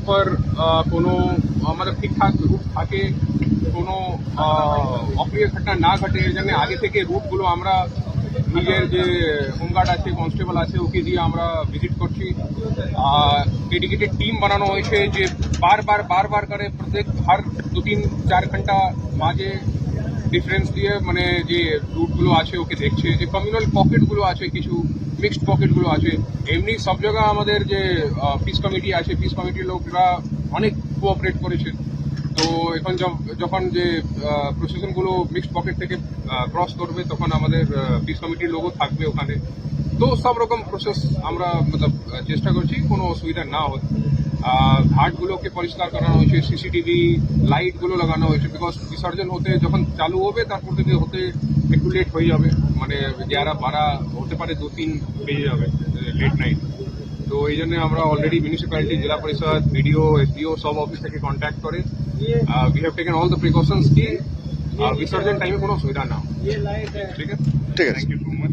Proper কোনো আমাদের ঠিকঠাক রুট থাকে, কোনো অপ্রিয় ঘটনা না ঘটে, এই জন্য আগে থেকে রুটগুলো আমরা নিজের যে হোমগার্ড আছে, কনস্টেবল আছে, ওকে দিয়ে আমরা ভিজিট করছি। ডেডিকেটেড টিম বানানো হয়েছে যে বারবার করে প্রত্যেক হর 2-3-4 ঘন্টা মাঝে ডিফারেন্স দিয়ে মানে যে রুটগুলো আছে ওকে দেখছে, যে কমিউনাল পকেটগুলো আছে, কিছু মিক্সড পকেটগুলো আছে। এমনি সব জায়গায় আমাদের যে পিস কমিটি আছে, পিস কমিটির লোকরা অনেক কোঅপারেট করেছে। তো এখন যখন যে প্রসেশনগুলো মিক্সড পকেট থেকে ক্রস করবে তখন আমাদের পিস কমিটির লোকও থাকবে ওখানে। তো সব রকম প্রসেস আমরা মতলব চেষ্টা করছি কোনো অসুবিধা না হতে। ঘাটগুলোকে পরিষ্কার করানো হয়েছে, সিসিটিভি লাইটগুলো লাগানো হয়েছে, বিকজ বিসর্জন হতে যখন চালু হবে তারপর থেকে হতে একটু লেট হয়ে যাবে, মানে 11-12 হতে পারে, 2-3 বেজে যাবে লেট নাইট। তো এই জন্য আমরা অলরেডি মিউনিসিপ্যালিটি, জেলা পরিষদ, বিডিও, এসডিও সব অফিস থেকে কন্ট্যাক্ট করে we have taken all the precautions কি বিসর্জন টাইমে কোনো অসুবিধা না। ঠিক আছে, ঠিক আছে। Thank you so much.